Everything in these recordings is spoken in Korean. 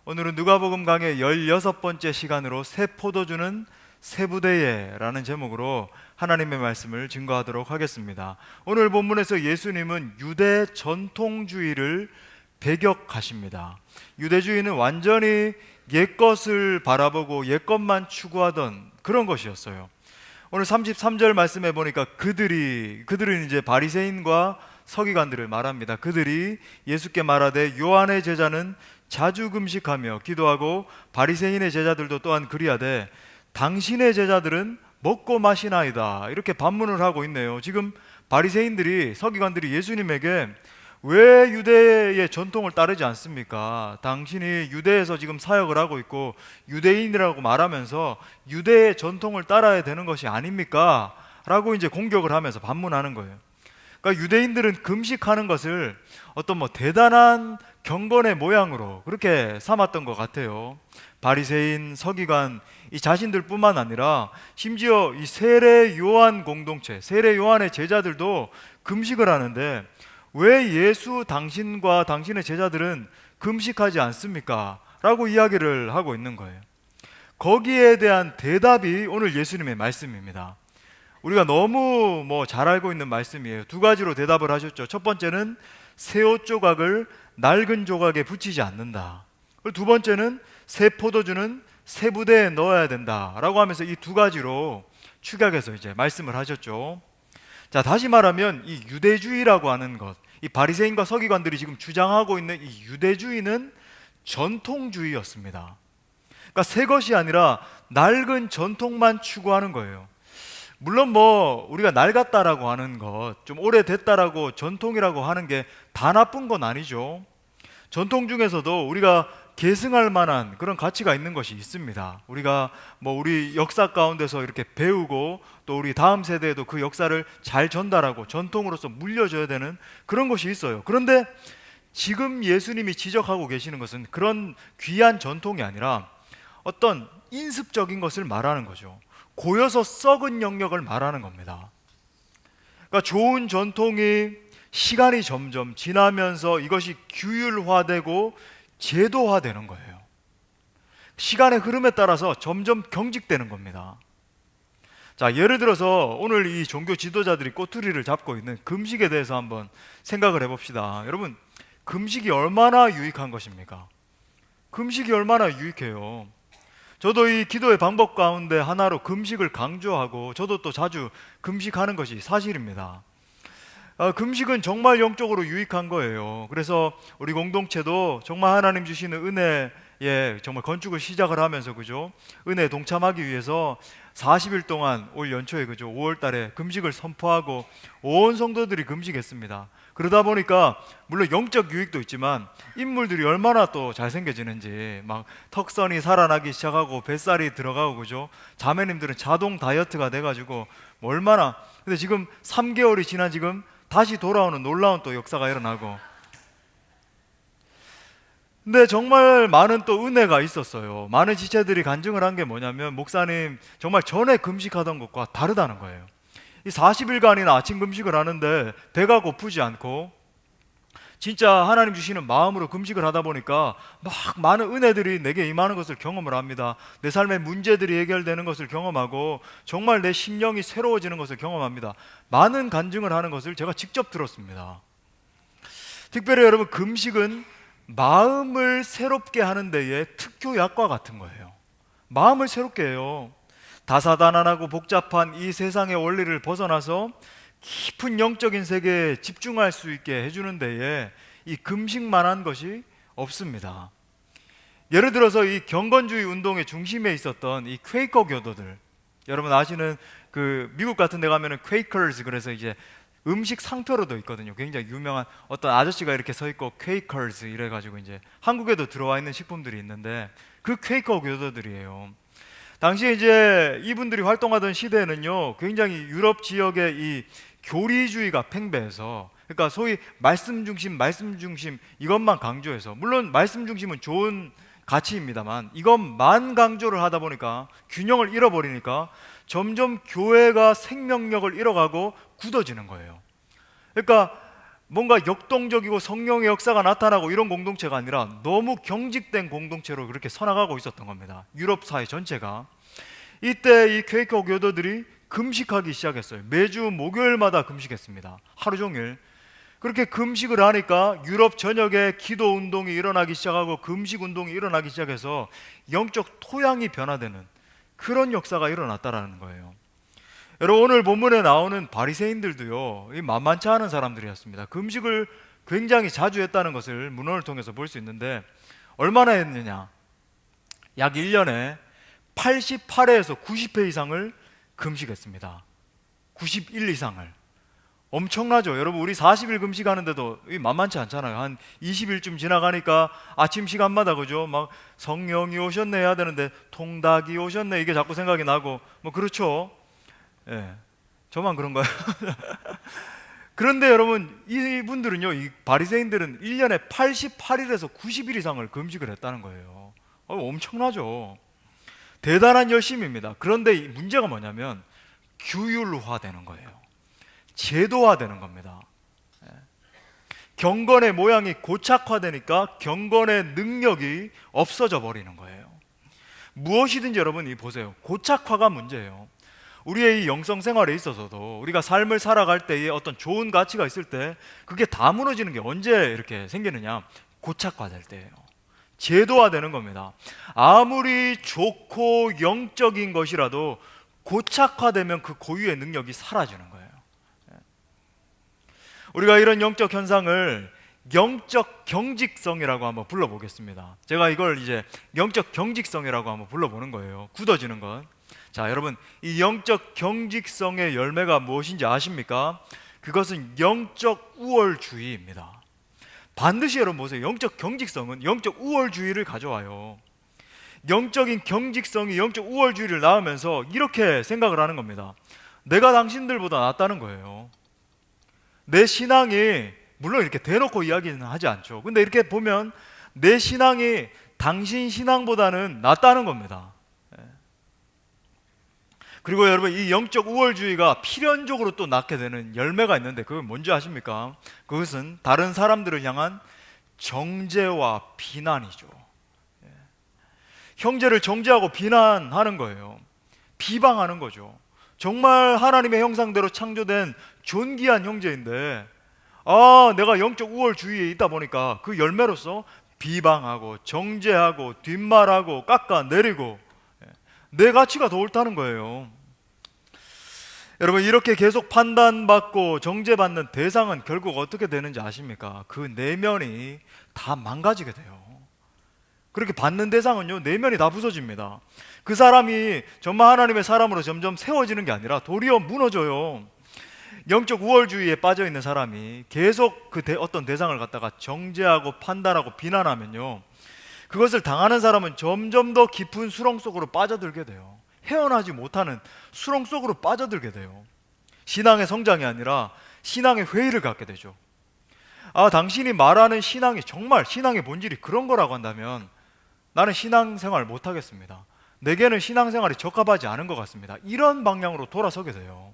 오늘은 누가복음 강의 16번째 시간으로 새 포도주는 새 부대에라는 제목으로 하나님의 말씀을 증거하도록 하겠습니다. 오늘 본문에서 예수님은 유대 전통주의를 배격하십니다. 유대주의는 완전히 옛것을 바라보고 옛것만 추구하던 그런 것이었어요. 오늘 33절 말씀해 보니까 그들은 이제 바리새인과 서기관들을 말합니다. 그들이 예수께 말하되 요한의 제자는 자주 금식하며 기도하고 바리새인의 제자들도 또한 그리하되 당신의 제자들은 먹고 마시나이다, 이렇게 반문을 하고 있네요. 지금 바리새인들이, 서기관들이 예수님에게 왜 유대의 전통을 따르지 않습니까? 당신이 유대에서 지금 사역을 하고 있고 유대인이라고 말하면서 유대의 전통을 따라야 되는 것이 아닙니까? 라고 이제 공격을 하면서 반문하는 거예요. 그러니까 유대인들은 금식하는 것을 어떤 대단한 경건의 모양으로 그렇게 삼았던 것 같아요. 바리새인, 서기관 이 자신들뿐만 아니라 심지어 이 세례 요한 공동체, 세례 요한의 제자들도 금식을 하는데 왜 예수 당신과 당신의 제자들은 금식하지 않습니까? 라고 이야기를 하고 있는 거예요. 거기에 대한 대답이 오늘 예수님의 말씀입니다. 우리가 너무 잘 알고 있는 말씀이에요. 두 가지로 대답을 하셨죠. 첫 번째는 새 옷 조각을 낡은 조각에 붙이지 않는다. 그리고 두 번째는 새 포도주는 새 부대에 넣어야 된다라고 하면서 이 두 가지로 축약해서 이제 말씀을 하셨죠. 자, 다시 말하면 이 유대주의라고 하는 것, 이 바리새인과 서기관들이 지금 주장하고 있는 이 유대주의는 전통주의였습니다. 그러니까 새 것이 아니라 낡은 전통만 추구하는 거예요. 물론 우리가 낡았다라고 하는 것, 좀 오래됐다라고 전통이라고 하는 게 다 나쁜 건 아니죠. 전통 중에서도 우리가 계승할 만한 그런 가치가 있는 것이 있습니다. 우리가 우리 역사 가운데서 이렇게 배우고 또 우리 다음 세대에도 그 역사를 잘 전달하고 전통으로서 물려줘야 되는 그런 것이 있어요. 그런데 지금 예수님이 지적하고 계시는 것은 그런 귀한 전통이 아니라 어떤 인습적인 것을 말하는 거죠. 고여서 썩은 영역을 말하는 겁니다. 그러니까 좋은 전통이 시간이 점점 지나면서 이것이 규율화되고 제도화되는 거예요. 시간의 흐름에 따라서 점점 경직되는 겁니다. 자, 예를 들어서 오늘 이 종교 지도자들이 꼬투리를 잡고 있는 금식에 대해서 한번 생각을 해봅시다. 여러분, 금식이 얼마나 유익한 것입니까? 금식이 얼마나 유익해요. 저도 이 기도의 방법 가운데 하나로 금식을 강조하고 저도 또 자주 금식하는 것이 사실입니다. 금식은 정말 영적으로 유익한 거예요. 그래서 우리 공동체도 정말 하나님 주시는 은혜에 정말 건축을 시작을 하면서 그죠? 은혜에 동참하기 위해서 40일 동안 올 연초에 그죠? 5월 달에 금식을 선포하고 온 성도들이 금식했습니다. 그러다 보니까 물론 영적 유익도 있지만 인물들이 얼마나 또 잘생겨지는지, 막 턱선이 살아나기 시작하고 뱃살이 들어가고 그죠? 자매님들은 자동 다이어트가 돼가지고 얼마나, 근데 지금 3개월이 지난 지금 다시 돌아오는 놀라운 또 역사가 일어나고, 근데 정말 많은 또 은혜가 있었어요. 많은 지체들이 간증을 한 게 뭐냐면, 목사님 정말 전에 금식하던 것과 다르다는 거예요. 이 40일간이나 아침 금식을 하는데 배가 고프지 않고 진짜 하나님 주시는 마음으로 금식을 하다 보니까 막 많은 은혜들이 내게 임하는 것을 경험을 합니다. 내 삶의 문제들이 해결되는 것을 경험하고 정말 내 심령이 새로워지는 것을 경험합니다. 많은 간증을 하는 것을 제가 직접 들었습니다. 특별히 여러분, 금식은 마음을 새롭게 하는 데에 특효약과 같은 거예요. 마음을 새롭게 해요. 다사다난하고 복잡한 이 세상의 원리를 벗어나서 깊은 영적인 세계에 집중할 수 있게 해주는 데에 이 금식만한 것이 없습니다. 예를 들어서 이 경건주의 운동의 중심에 있었던 이 퀘이커 교도들, 여러분 아시는 그 미국 같은 데 가면은 퀘이커즈, 그래서 이제 음식 상표로도 있거든요. 굉장히 유명한 어떤 아저씨가 이렇게 서 있고 퀘이커즈 이래가지고 이제 한국에도 들어와 있는 식품들이 있는데 그 퀘이커 교도들이에요. 당시에 이제 이분들이 활동하던 시대에는요, 굉장히 유럽 지역의 이 교리주의가 팽배해서, 그러니까 소위 말씀 중심 이것만 강조해서, 물론 말씀 중심은 좋은 가치입니다만 이것만 강조를 하다 보니까 균형을 잃어버리니까 점점 교회가 생명력을 잃어가고 굳어지는 거예요. 그러니까 뭔가 역동적이고 성령의 역사가 나타나고 이런 공동체가 아니라 너무 경직된 공동체로 그렇게 서나가고 있었던 겁니다. 유럽 사회 전체가. 이때 이 퀘이커 교도들이 금식하기 시작했어요. 매주 목요일마다 금식했습니다. 하루 종일. 그렇게 금식을 하니까 유럽 전역에 기도 운동이 일어나기 시작하고 금식 운동이 일어나기 시작해서 영적 토양이 변화되는 그런 역사가 일어났다라는 거예요. 여러분, 오늘 본문에 나오는 바리새인들도요, 이 만만치 않은 사람들이었습니다. 금식을 굉장히 자주 했다는 것을 문헌을 통해서 볼 수 있는데 얼마나 했느냐? 약 1년에 88회에서 90회 이상을 금식했습니다. 91 이상을. 엄청나죠. 여러분, 우리 40일 금식하는데도 만만치 않잖아요. 한 20일쯤 지나가니까 아침 시간마다, 그죠? 막 성령이 오셨네 해야 되는데 통닭이 오셨네 이게 자꾸 생각이 나고, 뭐 그렇죠. 예, 저만 그런가요? 그런데 여러분, 이분들은요, 이 바리새인들은 1년에 88일에서 90일 이상을 금식을 했다는 거예요. 엄청나죠. 대단한 열심입니다. 그런데 문제가 뭐냐면 규율화되는 거예요. 제도화되는 겁니다. 경건의 모양이 고착화되니까 경건의 능력이 없어져 버리는 거예요. 무엇이든지 여러분이 보세요. 고착화가 문제예요. 우리의 이 영성 생활에 있어서도 우리가 삶을 살아갈 때에 어떤 좋은 가치가 있을 때 그게 다 무너지는 게 언제 이렇게 생기느냐? 고착화될 때예요. 제도화되는 겁니다. 아무리 좋고 영적인 것이라도 고착화되면 그 고유의 능력이 사라지는 거예요. 우리가 이런 영적 현상을 영적 경직성이라고 한번 불러보겠습니다. 제가 이걸 이제 영적 경직성이라고 한번 불러보는 거예요. 굳어지는 것. 자, 여러분, 이 영적 경직성의 열매가 무엇인지 아십니까? 그것은 영적 우월주의입니다. 반드시 여러분 보세요. 영적 경직성은 영적 우월주의를 가져와요. 영적인 경직성이 영적 우월주의를 낳으면서 이렇게 생각을 하는 겁니다. 내가 당신들보다 낫다는 거예요. 내 신앙이, 물론 이렇게 대놓고 이야기는 하지 않죠. 근데 이렇게 보면 내 신앙이 당신 신앙보다는 낫다는 겁니다. 그리고 여러분, 이 영적 우월주의가 필연적으로 또 낳게 되는 열매가 있는데 그건 뭔지 아십니까? 그것은 다른 사람들을 향한 정죄와 비난이죠. 형제를 정죄하고 비난하는 거예요. 비방하는 거죠. 정말 하나님의 형상대로 창조된 존귀한 형제인데, 내가 영적 우월주의에 있다 보니까 그 열매로서 비방하고 정죄하고 뒷말하고 깎아내리고 내 가치가 더 옳다는 거예요. 여러분, 이렇게 계속 판단받고 정죄받는 대상은 결국 어떻게 되는지 아십니까? 그 내면이 다 망가지게 돼요. 그렇게 받는 대상은요, 내면이 다 부서집니다. 그 사람이 정말 하나님의 사람으로 점점 세워지는 게 아니라 도리어 무너져요. 영적 우월주의에 빠져 있는 사람이 계속 어떤 대상을 갖다가 정죄하고 판단하고 비난하면요, 그것을 당하는 사람은 점점 더 깊은 수렁 속으로 빠져들게 돼요. 헤어나지 못하는 수렁 속으로 빠져들게 돼요. 신앙의 성장이 아니라 신앙의 회의를 갖게 되죠. 당신이 말하는 신앙이 정말 신앙의 본질이 그런 거라고 한다면 나는 신앙생활 못하겠습니다. 내게는 신앙생활이 적합하지 않은 것 같습니다. 이런 방향으로 돌아서게 돼요.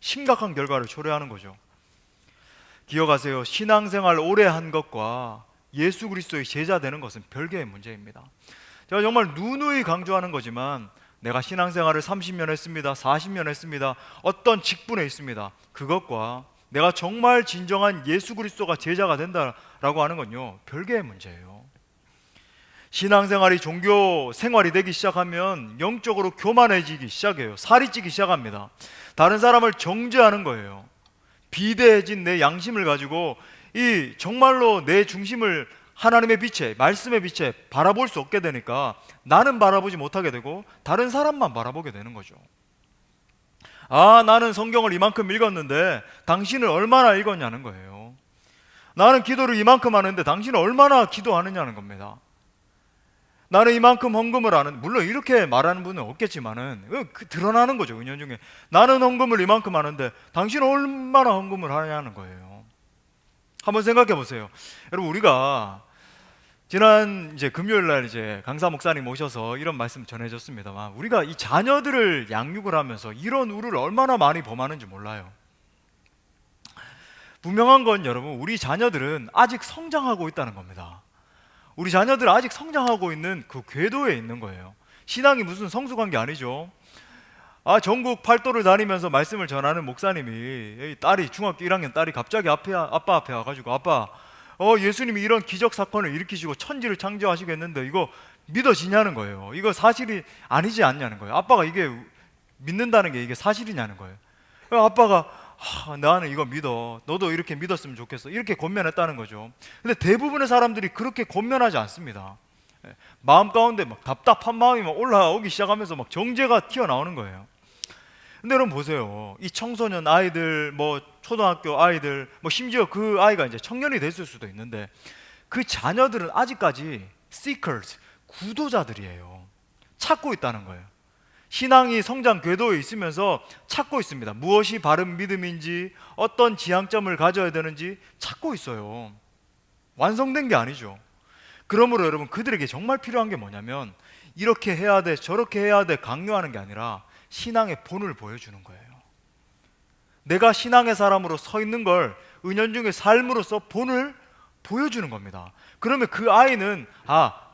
심각한 결과를 초래하는 거죠. 기억하세요. 신앙생활 오래 한 것과 예수 그리스도의 제자 되는 것은 별개의 문제입니다. 제가 정말 누누이 강조하는 거지만 내가 신앙생활을 30년 했습니다. 40년 했습니다. 어떤 직분에 있습니다. 그것과 내가 정말 진정한 예수 그리스도가 제자가 된다라고 하는 건요, 별개의 문제예요. 신앙생활이 종교 생활이 되기 시작하면 영적으로 교만해지기 시작해요. 살이 찌기 시작합니다. 다른 사람을 정죄하는 거예요. 비대해진 내 양심을 가지고 이 정말로 내 중심을 하나님의 빛에, 말씀의 빛에 바라볼 수 없게 되니까 나는 바라보지 못하게 되고 다른 사람만 바라보게 되는 거죠. 나는 성경을 이만큼 읽었는데 당신은 얼마나 읽었냐는 거예요. 나는 기도를 이만큼 하는데 당신은 얼마나 기도하느냐는 겁니다. 나는 이만큼 헌금을 하는, 물론 이렇게 말하는 분은 없겠지만은 드러나는 거죠. 은연중에 나는 헌금을 이만큼 하는데 당신은 얼마나 헌금을 하냐는 거예요. 한번 생각해 보세요. 여러분, 우리가 지난 이제 금요일 날 이제 강사 목사님 오셔서 이런 말씀 전해줬습니다만, 우리가 이 자녀들을 양육을 하면서 이런 우를 얼마나 많이 범하는지 몰라요. 분명한 건 여러분, 우리 자녀들은 아직 성장하고 있다는 겁니다. 우리 자녀들은 아직 성장하고 있는 그 궤도에 있는 거예요. 신앙이 무슨 성숙한 게 아니죠. 전국 팔도를 다니면서 말씀을 전하는 목사님이 딸이 중학교 1학년 딸이 갑자기 아빠 앞에 와가지고 아빠, 예수님이 이런 기적 사건을 일으키시고 천지를 창조하시겠는데 이거 믿어지냐는 거예요. 이거 사실이 아니지 않냐는 거예요. 아빠가 이게 믿는다는 게 이게 사실이냐는 거예요. 아빠가 나는 이거 믿어. 너도 이렇게 믿었으면 좋겠어. 이렇게 권면했다는 거죠. 근데 대부분의 사람들이 그렇게 권면하지 않습니다. 마음 가운데 막 답답한 마음이 막 올라오기 시작하면서 막 정죄가 튀어나오는 거예요. 근데 여러분 보세요. 이 청소년 아이들, 뭐 초등학교 아이들, 뭐 심지어 그 아이가 이제 청년이 됐을 수도 있는데 그 자녀들은 아직까지 seekers, 구도자들이에요. 찾고 있다는 거예요. 신앙이 성장 궤도에 있으면서 찾고 있습니다. 무엇이 바른 믿음인지, 어떤 지향점을 가져야 되는지 찾고 있어요. 완성된 게 아니죠. 그러므로 여러분, 그들에게 정말 필요한 게 뭐냐면 이렇게 해야 돼, 저렇게 해야 돼 강요하는 게 아니라 신앙의 본을 보여주는 거예요. 내가 신앙의 사람으로 서 있는 걸 은연중의 삶으로서 본을 보여주는 겁니다. 그러면 그 아이는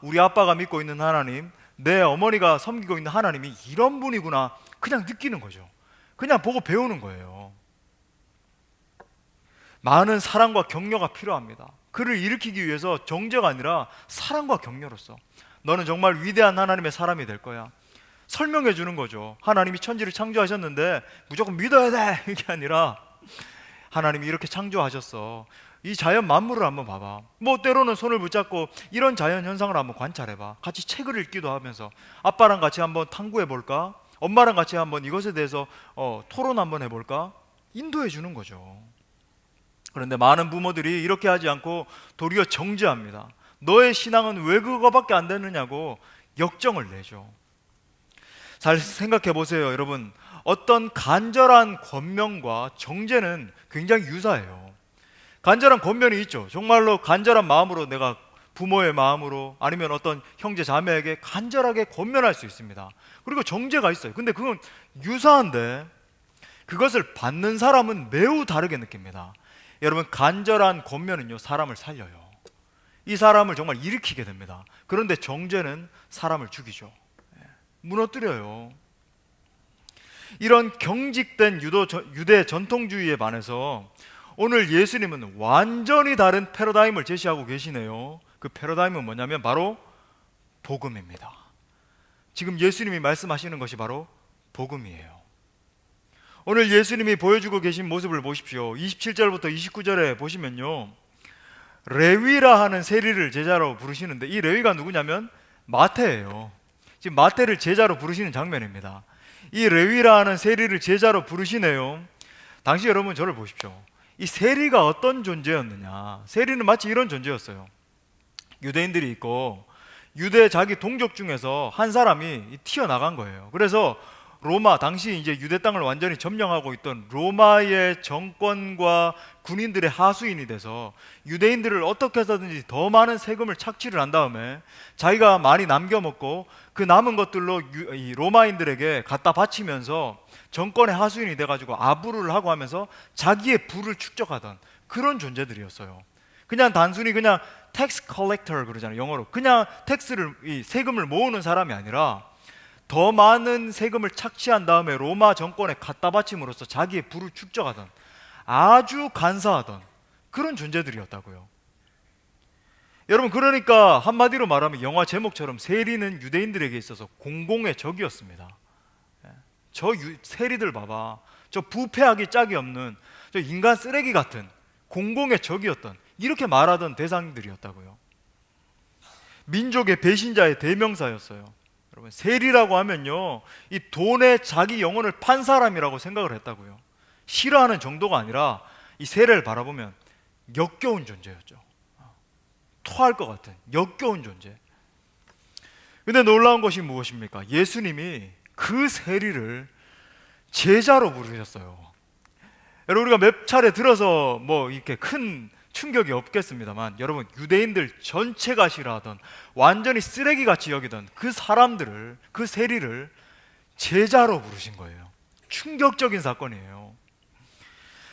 우리 아빠가 믿고 있는 하나님, 내 어머니가 섬기고 있는 하나님이 이런 분이구나 그냥 느끼는 거죠. 그냥 보고 배우는 거예요. 많은 사랑과 격려가 필요합니다. 그를 일으키기 위해서 정죄가 아니라 사랑과 격려로서 너는 정말 위대한 하나님의 사람이 될 거야. 설명해 주는 거죠. 하나님이 천지를 창조하셨는데 무조건 믿어야 돼 이게 아니라 하나님이 이렇게 창조하셨어. 이 자연 만물을 한번 봐봐. 뭐 때로는 손을 붙잡고 이런 자연 현상을 한번 관찰해봐. 같이 책을 읽기도 하면서 아빠랑 같이 한번 탐구해 볼까? 엄마랑 같이 한번 이것에 대해서 토론 한번 해볼까? 인도해 주는 거죠. 그런데 많은 부모들이 이렇게 하지 않고 도리어 정죄합니다. 너의 신앙은 왜 그거밖에 안 되느냐고 역정을 내죠. 잘 생각해 보세요, 여러분. 어떤 간절한 권면과 정죄는 굉장히 유사해요. 간절한 권면이 있죠. 정말로 간절한 마음으로 내가 부모의 마음으로 아니면 어떤 형제 자매에게 간절하게 권면할 수 있습니다. 그리고 정죄가 있어요. 근데 그건 유사한데 그것을 받는 사람은 매우 다르게 느낍니다. 여러분, 간절한 권면은요, 사람을 살려요. 이 사람을 정말 일으키게 됩니다. 그런데 정죄는 사람을 죽이죠. 무너뜨려요. 이런 경직된 유대 전통주의에 반해서 오늘 예수님은 완전히 다른 패러다임을 제시하고 계시네요. 그 패러다임은 뭐냐면 바로 복음입니다. 지금 예수님이 말씀하시는 것이 바로 복음이에요. 오늘 예수님이 보여주고 계신 모습을 보십시오. 27절부터 29절에 보시면요, 레위라 하는 세리를 제자로 부르시는데 이 레위가 누구냐면 마태예요. 지금 마태를 제자로 부르시는 장면입니다. 이 레위라 하는 세리를 제자로 부르시네요. 당시 여러분 저를 보십시오. 이 세리가 어떤 존재였느냐. 세리는 마치 이런 존재였어요. 유대인들이 있고 유대 자기 동족 중에서 한 사람이 튀어나간 거예요. 그래서 로마, 당시 이제 유대 땅을 완전히 점령하고 있던 로마의 정권과 군인들의 하수인이 돼서 유대인들을 어떻게 해서든지 더 많은 세금을 착취를 한 다음에 자기가 많이 남겨먹고 그 남은 것들로 이 로마인들에게 갖다 바치면서 정권의 하수인이 돼가지고 아부를 하고 하면서 자기의 부를 축적하던 그런 존재들이었어요. 그냥 단순히 그냥 텍스 컬렉터 그러잖아요, 영어로. 그냥 이 세금을 모으는 사람이 아니라 더 많은 세금을 착취한 다음에 로마 정권에 갖다 바침으로써 자기의 부를 축적하던 아주 간사하던 그런 존재들이었다고요. 여러분, 그러니까 한마디로 말하면 영화 제목처럼 세리는 유대인들에게 있어서 공공의 적이었습니다. 저 세리들 봐봐, 저 부패하기 짝이 없는 저 인간 쓰레기 같은 공공의 적이었던, 이렇게 말하던 대상들이었다고요. 민족의 배신자의 대명사였어요. 여러분, 세리라고 하면요, 이 돈에 자기 영혼을 판 사람이라고 생각을 했다고요. 싫어하는 정도가 아니라 이 세리를 바라보면 역겨운 존재였죠. 토할 것 같은 역겨운 존재. 근데 놀라운 것이 무엇입니까? 예수님이 그 세리를 제자로 부르셨어요. 여러분, 우리가 몇 차례 들어서 뭐 이렇게 큰 충격이 없겠습니다만, 여러분, 유대인들 전체가 싫어하던, 완전히 쓰레기같이 여기던 그 사람들을, 그 세리를 제자로 부르신 거예요. 충격적인 사건이에요.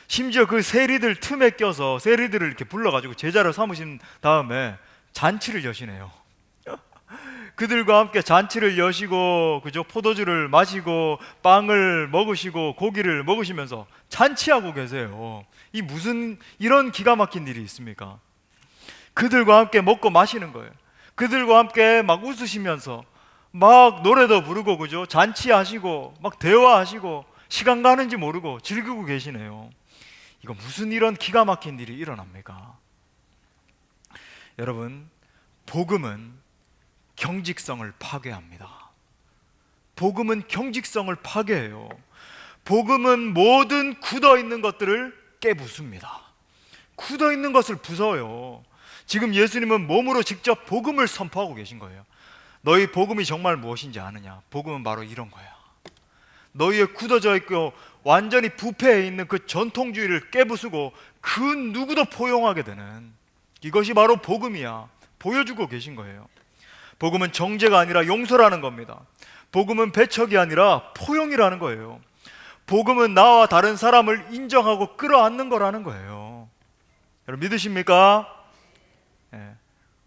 심지어 그 세리들 틈에 껴서 세리들을 이렇게 불러가지고 제자로 삼으신 다음에 잔치를 여시네요. 그들과 함께 잔치를 여시고, 그죠? 포도주를 마시고 빵을 먹으시고 고기를 먹으시면서 잔치하고 계세요. 이 무슨 이런 기가 막힌 일이 있습니까? 그들과 함께 먹고 마시는 거예요. 그들과 함께 막 웃으시면서 막 노래도 부르고, 그죠? 잔치하시고 막 대화하시고 시간 가는지 모르고 즐기고 계시네요. 이거 무슨 이런 기가 막힌 일이 일어납니까? 여러분, 복음은 경직성을 파괴합니다. 복음은 경직성을 파괴해요. 복음은 모든 굳어 있는 것들을 깨부숩니다. 굳어 있는 것을 부숴요. 지금 예수님은 몸으로 직접 복음을 선포하고 계신 거예요. 너희 복음이 정말 무엇인지 아느냐? 복음은 바로 이런 거야. 너희의 굳어져 있고 완전히 부패해 있는 그 전통주의를 깨부수고 그 누구도 포용하게 되는, 이것이 바로 복음이야. 보여주고 계신 거예요. 복음은 정죄가 아니라 용서라는 겁니다. 복음은 배척이 아니라 포용이라는 거예요. 복음은 나와 다른 사람을 인정하고 끌어안는 거라는 거예요. 여러분 믿으십니까?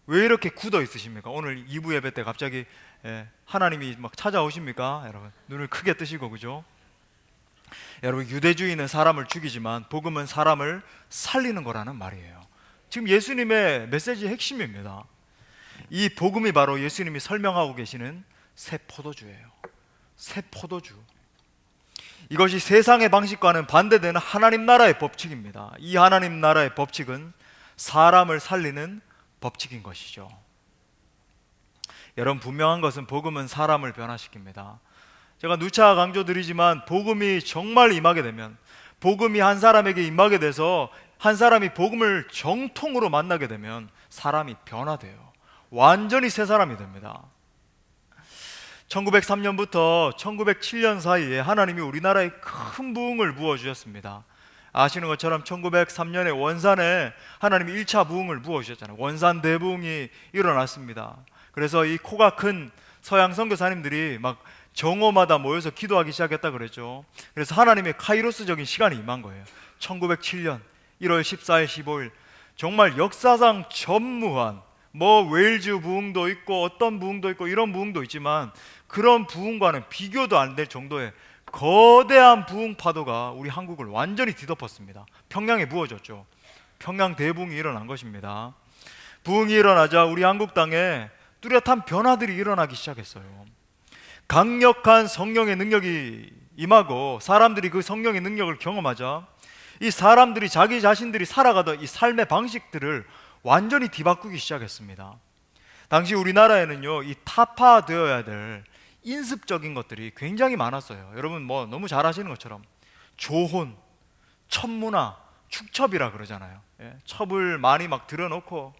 왜 이렇게 굳어 있으십니까? 오늘 2부 예배 때 갑자기 하나님이 막 찾아오십니까? 여러분 눈을 크게 뜨시고, 그죠? 여러분, 유대주의는 사람을 죽이지만 복음은 사람을 살리는 거라는 말이에요. 지금 예수님의 메시지의 핵심입니다. 이 복음이 바로 예수님이 설명하고 계시는 새 포도주예요. 새 포도주. 이것이 세상의 방식과는 반대되는 하나님 나라의 법칙입니다. 이 하나님 나라의 법칙은 사람을 살리는 법칙인 것이죠. 여러분, 분명한 것은 복음은 사람을 변화시킵니다. 제가 누차 강조드리지만 복음이 정말 임하게 되면, 복음이 한 사람에게 임하게 돼서 한 사람이 복음을 정통으로 만나게 되면 사람이 변화돼요. 완전히 새 사람이 됩니다. 1903년부터 1907년 사이에 하나님이 우리나라에 큰 부흥을 부어주셨습니다. 아시는 것처럼 1903년에 원산에 하나님이 1차 부흥을 부어주셨잖아요. 원산 대부흥이 일어났습니다. 그래서 이 코가 큰 서양 선교사님들이 막 정오마다 모여서 기도하기 시작했다 그랬죠. 그래서 하나님의 카이로스적인 시간이 임한 거예요. 1907년 1월 14일 15일 정말 역사상 전무한, 뭐 웨일즈 부흥도 있고 어떤 부흥도 있고 이런 부흥도 있지만 그런 부흥과는 비교도 안 될 정도의 거대한 부흥 파도가 우리 한국을 완전히 뒤덮었습니다. 평양에 부어졌죠. 평양 대부흥이 일어난 것입니다. 부흥이 일어나자 우리 한국 땅에 뚜렷한 변화들이 일어나기 시작했어요. 강력한 성령의 능력이 임하고 사람들이 그 성령의 능력을 경험하자 이 사람들이 자기 자신들이 살아가던 이 삶의 방식들을 완전히 뒤바꾸기 시작했습니다. 당시 우리나라에는요, 이 타파되어야 될 인습적인 것들이 굉장히 많았어요. 여러분 뭐 너무 잘 아시는 것처럼 조혼, 첩문화, 축첩이라 그러잖아요. 첩을 많이 막 들여놓고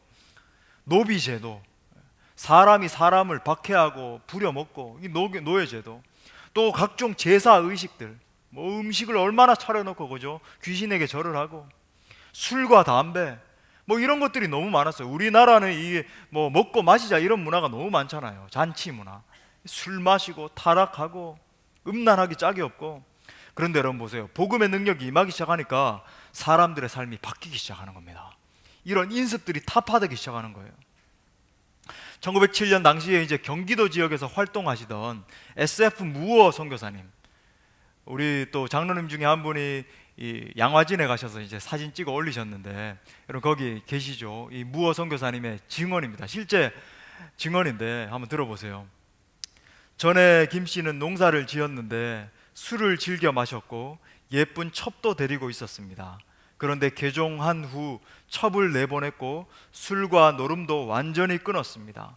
노비제도, 사람이 사람을 박해하고 부려먹고 이 노예제도, 또 각종 제사 의식들, 뭐 음식을 얼마나 차려놓고, 그죠? 귀신에게 절을 하고 술과 담배, 뭐 이런 것들이 너무 많았어요. 우리나라는 이게 뭐 먹고 마시자 이런 문화가 너무 많잖아요. 잔치 문화, 술 마시고 타락하고 음란하기 짝이 없고. 그런데 여러분 보세요. 복음의 능력이 임하기 시작하니까 사람들의 삶이 바뀌기 시작하는 겁니다. 이런 인습들이 타파되기 시작하는 거예요. 1907년 당시에 이제 경기도 지역에서 활동하시던 SF 무어 선교사님, 우리 또 장로님 중에 한 분이 이 양화진에 가셔서 이제 사진 찍어 올리셨는데, 여러분 거기 계시죠? 이 무어 선교사님의 증언입니다. 실제 증언인데 한번 들어보세요. 전에 김 씨는 농사를 지었는데 술을 즐겨 마셨고 예쁜 첩도 데리고 있었습니다. 그런데 개종한 후 첩을 내보냈고 술과 노름도 완전히 끊었습니다.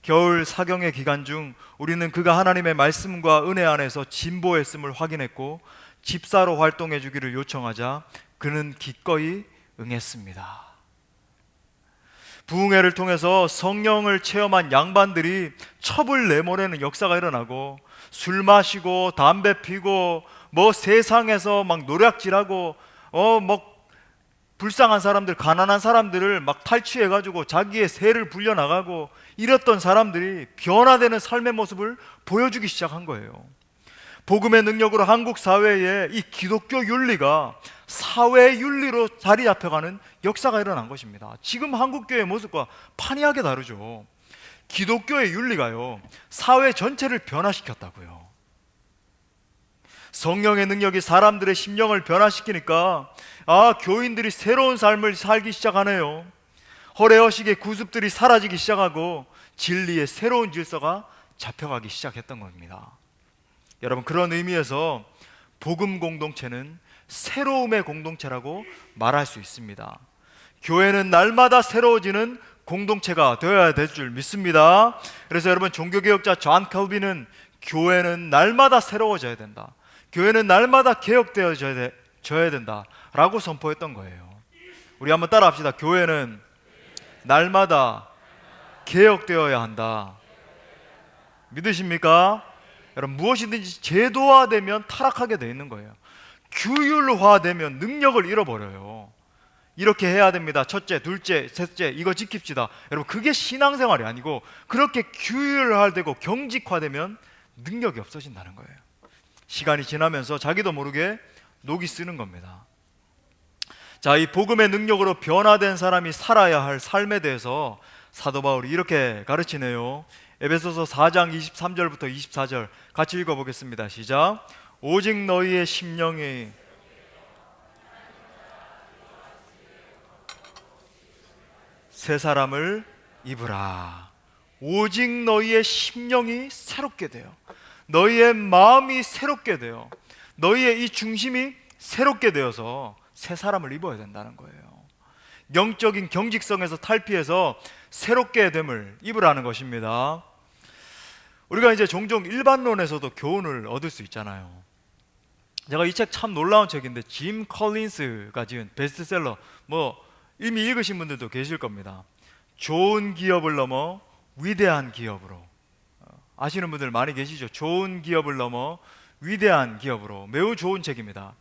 겨울 사경의 기간 중 우리는 그가 하나님의 말씀과 은혜 안에서 진보했음을 확인했고 집사로 활동해 주기를 요청하자 그는 기꺼이 응했습니다. 부흥회를 통해서 성령을 체험한 양반들이 첩을 내보내는 역사가 일어나고, 술 마시고 담배 피고 뭐 세상에서 막 노략질하고 뭐 불쌍한 사람들, 가난한 사람들을 막 탈취해가지고 자기의 세를 불려나가고 이랬던 사람들이 변화되는 삶의 모습을 보여주기 시작한 거예요. 복음의 능력으로 한국 사회에 이 기독교 윤리가 사회 윤리로 자리 잡혀가는 역사가 일어난 것입니다. 지금 한국교회의 모습과 판이하게 다르죠. 기독교의 윤리가요, 사회 전체를 변화시켰다고요. 성령의 능력이 사람들의 심령을 변화시키니까 교인들이 새로운 삶을 살기 시작하네요. 허례허식의 구습들이 사라지기 시작하고 진리의 새로운 질서가 잡혀가기 시작했던 겁니다. 여러분, 그런 의미에서 복음 공동체는 새로움의 공동체라고 말할 수 있습니다. 교회는 날마다 새로워지는 공동체가 되어야 될 줄 믿습니다. 그래서 여러분, 종교개혁자 존 캘빈은 교회는 날마다 새로워져야 된다, 교회는 날마다 개혁되어져야 된다 라고 선포했던 거예요. 우리 한번 따라 합시다. 교회는 날마다 개혁되어야 한다. 믿으십니까? 여러분, 무엇이든지 제도화되면 타락하게 되어 있는 거예요. 규율화되면 능력을 잃어버려요. 이렇게 해야 됩니다. 첫째, 둘째, 셋째, 이거 지킵시다. 여러분, 그게 신앙생활이 아니고 그렇게 규율화되고 경직화되면 능력이 없어진다는 거예요. 시간이 지나면서 자기도 모르게 녹이 쓰는 겁니다. 자, 이 복음의 능력으로 변화된 사람이 살아야 할 삶에 대해서 사도 바울이 이렇게 가르치네요. 에베소서 4장 23절부터 24절 같이 읽어보겠습니다. 시작. 오직 너희의 심령이 새 사람을 입으라. 오직 너희의 심령이 새롭게 돼요. 너희의 마음이 새롭게 돼요. 너희의 이 중심이 새롭게 되어서 새 사람을 입어야 된다는 거예요. 영적인 경직성에서 탈피해서 새롭게 됨을 입으라는 것입니다. 우리가 이제 종종 일반론에서도 교훈을 얻을 수 있잖아요. 제가 이 책 참 놀라운 책인데, 짐 컬린스가 지은 베스트셀러, 이미 읽으신 분들도 계실 겁니다. 좋은 기업을 넘어 위대한 기업으로. 아시는 분들 많이 계시죠? 좋은 기업을 넘어 위대한 기업으로. 매우 좋은 책입니다.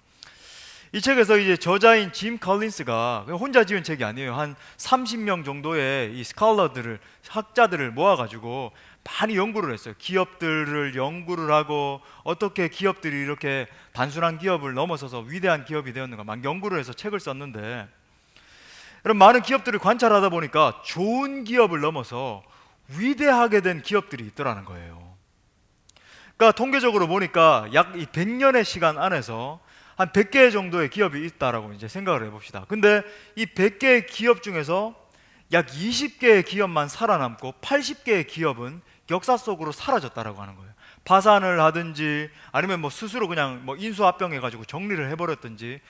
이 책에서 이제 저자인 짐 컬린스가 혼자 지은 책이 아니에요. 한 30명 정도의 이 스칼러들을, 학자들을 모아가지고 많이 연구를 했어요. 기업들을 연구를 하고 어떻게 기업들이 이렇게 단순한 기업을 넘어서서 위대한 기업이 되었는가 막 연구를 해서 책을 썼는데, 여러분, 많은 기업들을 관찰하다 보니까 좋은 기업을 넘어서 위대하게 된 기업들이 있더라는 거예요. 그러니까 통계적으로 보니까 약 100년의 시간 안에서 한 100개 정도의 기업이 있다라고 이제 생각을 해봅시다. 근데 이 100개의 기업 중에서 약 20개의 기업만 살아남고 80개의 기업은 역사 속으로 사라졌다라고 하는 거예요. 파산을 하든지 아니면 스스로 그냥 인수합병해가지고 정리를 해버렸든지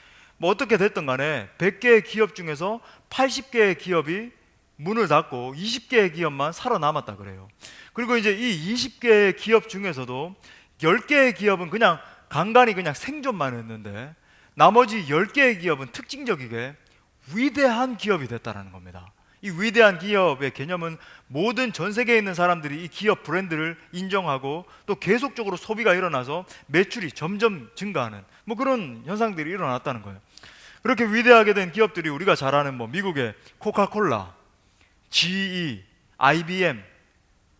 어떻게 됐든 간에 100개의 기업 중에서 80개의 기업이 문을 닫고 20개의 기업만 살아남았다 그래요. 그리고 이제 이 20개의 기업 중에서도 10개의 기업은 그냥 간간히 그냥 생존만 했는데, 나머지 10개의 기업은 특징적이게 위대한 기업이 됐다는 겁니다. 이 위대한 기업의 개념은 모든 전 세계에 있는 사람들이 이 기업 브랜드를 인정하고 또 계속적으로 소비가 일어나서 매출이 점점 증가하는 그런 현상들이 일어났다는 거예요. 그렇게 위대하게 된 기업들이 우리가 잘 아는 미국의 코카콜라, GE, IBM,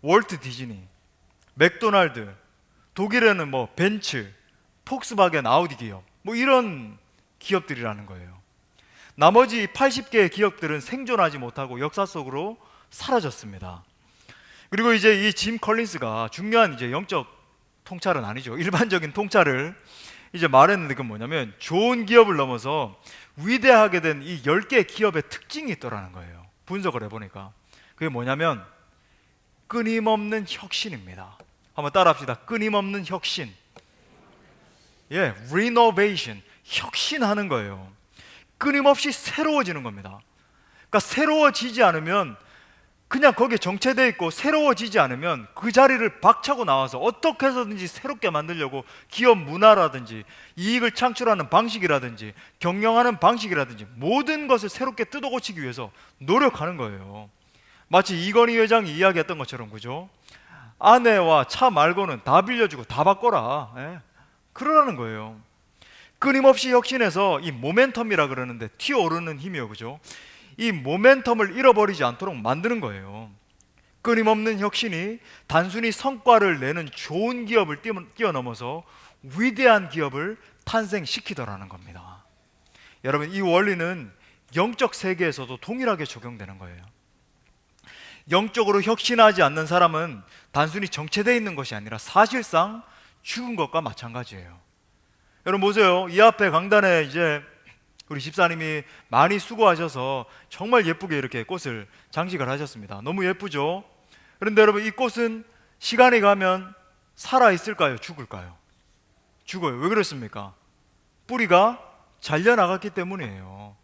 월트 디즈니, 맥도날드, 독일에는 벤츠, 폭스바겐, 아우디 기업, 이런 기업들이라는 거예요. 나머지 80개의 기업들은 생존하지 못하고 역사 속으로 사라졌습니다. 그리고 이제 이 짐 컬린스가 중요한 이제 영적 통찰은 아니죠. 일반적인 통찰을 이제 말했는데, 그건 뭐냐면 좋은 기업을 넘어서 위대하게 된 이 10개의 기업의 특징이 있더라는 거예요. 분석을 해보니까 그게 뭐냐면 끊임없는 혁신입니다. 한번 따라합시다. 끊임없는 혁신. renovation, 혁신하는 거예요. 끊임없이 새로워지는 겁니다. 그러니까 새로워지지 않으면 그냥 거기에 정체되어 있고, 새로워지지 않으면 그 자리를 박차고 나와서 어떻게 해서든지 새롭게 만들려고 기업 문화라든지 이익을 창출하는 방식이라든지 경영하는 방식이라든지 모든 것을 새롭게 뜯어고치기 위해서 노력하는 거예요. 마치 이건희 회장이 이야기했던 것처럼, 그죠? 아내와 차 말고는 다 빌려주고 다 바꿔라. 그러라는 거예요. 끊임없이 혁신해서 이 모멘텀이라 그러는데 튀어오르는 힘이요, 그죠? 이 모멘텀을 잃어버리지 않도록 만드는 거예요. 끊임없는 혁신이 단순히 성과를 내는 좋은 기업을 뛰어넘어서 위대한 기업을 탄생시키더라는 겁니다. 여러분, 이 원리는 영적 세계에서도 동일하게 적용되는 거예요. 영적으로 혁신하지 않는 사람은 단순히 정체되어 있는 것이 아니라 사실상 죽은 것과 마찬가지예요. 여러분 보세요. 이 앞에 강단에 이제 우리 집사님이 많이 수고하셔서 정말 예쁘게 이렇게 꽃을 장식을 하셨습니다. 너무 예쁘죠? 그런데 여러분, 이 꽃은 시간이 가면 살아있을까요? 죽을까요? 죽어요. 왜 그렇습니까? 뿌리가 잘려나갔기 때문이에요.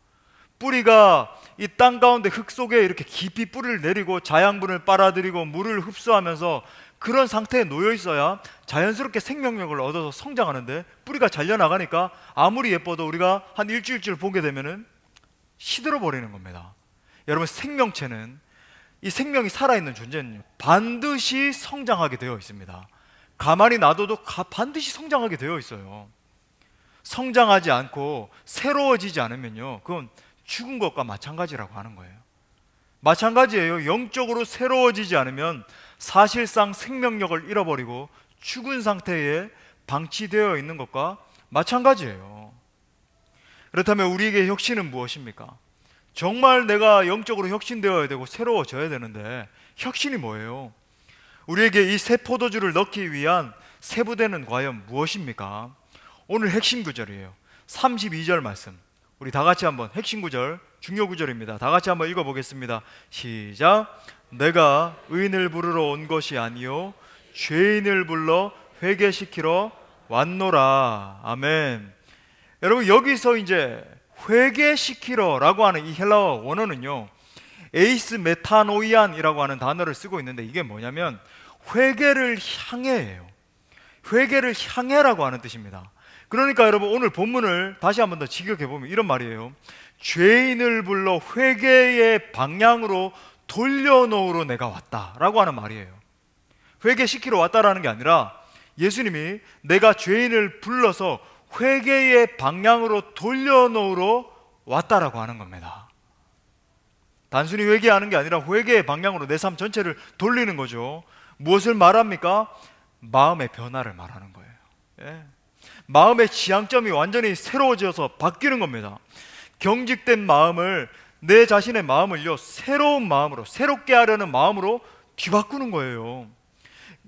뿌리가 이 땅 가운데 흙 속에 이렇게 깊이 뿌리를 내리고 자양분을 빨아들이고 물을 흡수하면서 그런 상태에 놓여 있어야 자연스럽게 생명력을 얻어서 성장하는데, 뿌리가 잘려나가니까 아무리 예뻐도 우리가 한 일주일쯤 보게 되면은 시들어 버리는 겁니다. 여러분, 생명체는, 이 생명이 살아있는 존재는 반드시 성장하게 되어 있습니다. 가만히 놔둬도 반드시 성장하게 되어 있어요. 성장하지 않고 새로워지지 않으면요, 그건 죽은 것과 마찬가지라고 하는 거예요. 마찬가지예요. 영적으로 새로워지지 않으면 사실상 생명력을 잃어버리고 죽은 상태에 방치되어 있는 것과 마찬가지예요. 그렇다면 우리에게 혁신은 무엇입니까? 정말 내가 영적으로 혁신되어야 되고 새로워져야 되는데 혁신이 뭐예요? 우리에게 이 새 포도주를 넣기 위한 새 부대는 과연 무엇입니까? 오늘 핵심 구절이에요. 32절 말씀. 우리 다 같이 한번 핵심 구절, 중요 구절입니다. 다 같이 한번 읽어보겠습니다. 시작. 내가 의인을 부르러 온 것이 아니요 죄인을 불러 회개시키러 왔노라. 아멘. 여러분, 여기서 이제 회개시키러라고 하는 이 헬라어 원어는요, 에이스 메타노이안이라고 하는 단어를 쓰고 있는데, 이게 뭐냐면 회개를 향해예요. 회개를 향해라고 하는 뜻입니다. 그러니까 여러분, 오늘 본문을 다시 한번 더 직역해 보면 이런 말이에요. 죄인을 불러 회개의 방향으로 돌려놓으러 내가 왔다라고 하는 말이에요. 회개시키러 왔다라는 게 아니라 예수님이 내가 죄인을 불러서 회개의 방향으로 돌려놓으러 왔다라고 하는 겁니다. 단순히 회개하는 게 아니라 회개의 방향으로 내 삶 전체를 돌리는 거죠. 무엇을 말합니까? 마음의 변화를 말하는 거예요. 예. 마음의 지향점이 완전히 새로워져서 바뀌는 겁니다. 경직된 마음을, 내 자신의 마음을요, 새로운 마음으로, 새롭게 하려는 마음으로 뒤바꾸는 거예요.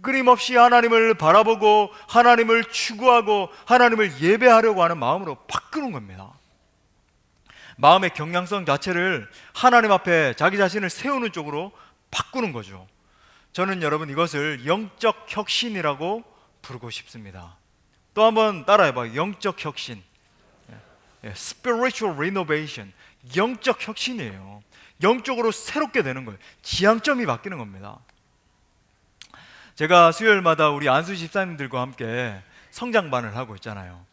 끊임없이 하나님을 바라보고 하나님을 추구하고 하나님을 예배하려고 하는 마음으로 바꾸는 겁니다. 마음의 경향성 자체를 하나님 앞에 자기 자신을 세우는 쪽으로 바꾸는 거죠. 저는 여러분, 이것을 영적 혁신이라고 부르고 싶습니다. 또 한번 따라해봐요. 영적 혁신. Spiritual renovation. 영적 혁신이에요. 영적으로 새롭게 되는 거예요. 지향점이 바뀌는 겁니다. 제가 수요일마다 우리 안수 집사님들과 함께 성장반을 하고 있잖아요.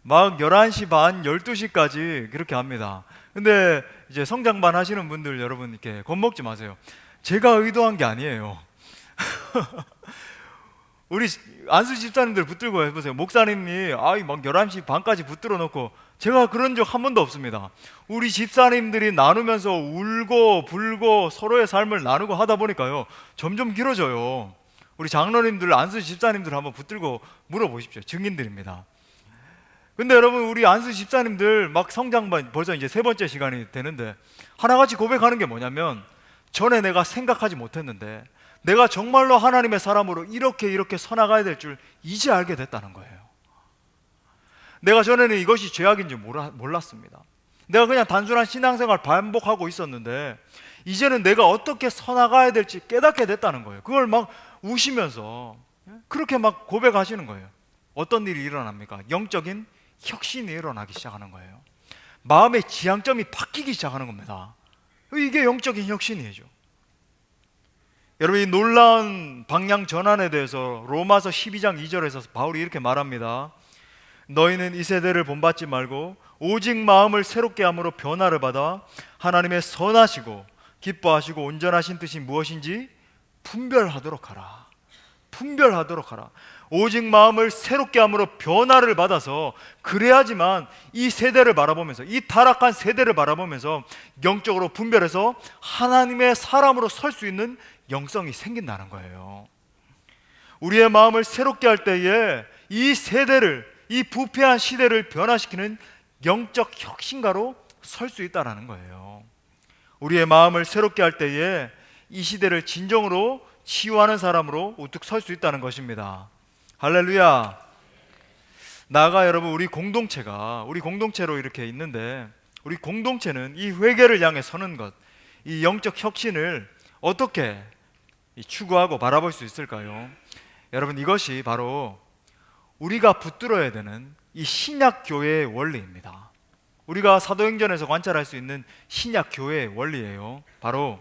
막 11시 반, 12시까지 그렇게 합니다. 근데 이제 성장반 하시는 분들 여러분, 이렇게 겁먹지 마세요. 제가 의도한 게 아니에요. 우리 안수 집사님들 붙들고 해보세요. 목사님이 막 11시 반까지 붙들어 놓고, 제가 그런 적 한 번도 없습니다. 우리 집사님들이 나누면서 울고 불고 서로의 삶을 나누고 하다 보니까요, 점점 길어져요. 우리 장로님들, 안수 집사님들 한번 붙들고 물어보십시오. 증인들입니다. 근데 여러분, 우리 안수 집사님들 막 성장반 벌써 이제 3번째 시간이 되는데 하나같이 고백하는 게 뭐냐면, 전에 내가 생각하지 못했는데 내가 정말로 하나님의 사람으로 이렇게 서나가야 될 줄 이제 알게 됐다는 거예요. 내가 전에는 이것이 죄악인지 몰랐습니다. 내가 그냥 단순한 신앙생활 반복하고 있었는데 이제는 내가 어떻게 서나가야 될지 깨닫게 됐다는 거예요. 그걸 막 우시면서 그렇게 막 고백하시는 거예요. 어떤 일이 일어납니까? 영적인 혁신이 일어나기 시작하는 거예요. 마음의 지향점이 바뀌기 시작하는 겁니다. 이게 영적인 혁신이죠. 여러분, 이 놀라운 방향 전환에 대해서 로마서 12장 2절에서 바울이 이렇게 말합니다. 너희는 이 세대를 본받지 말고 오직 마음을 새롭게 함으로 변화를 받아 하나님의 선하시고 기뻐하시고 온전하신 뜻이 무엇인지 분별하도록 하라. 분별하도록 하라. 오직 마음을 새롭게 함으로 변화를 받아서, 그래야지만 이 세대를 바라보면서, 이 타락한 세대를 바라보면서 영적으로 분별해서 하나님의 사람으로 설 수 있는 영성이 생긴다는 거예요. 우리의 마음을 새롭게 할 때에 이 세대를, 이 부패한 시대를 변화시키는 영적 혁신가로 설 수 있다라는 거예요. 우리의 마음을 새롭게 할 때에 이 시대를 진정으로 치유하는 사람으로 우뚝 설 수 있다는 것입니다. 할렐루야. 나아가 여러분, 우리 공동체로 이렇게 있는데, 우리 공동체는 이 회개를 향해 서는 것, 이 영적 혁신을 어떻게 추구하고 바라볼 수 있을까요? 여러분, 이것이 바로 우리가 붙들어야 되는 이 신약 교회의 원리입니다. 우리가 사도행전에서 관찰할 수 있는 신약 교회의 원리예요. 바로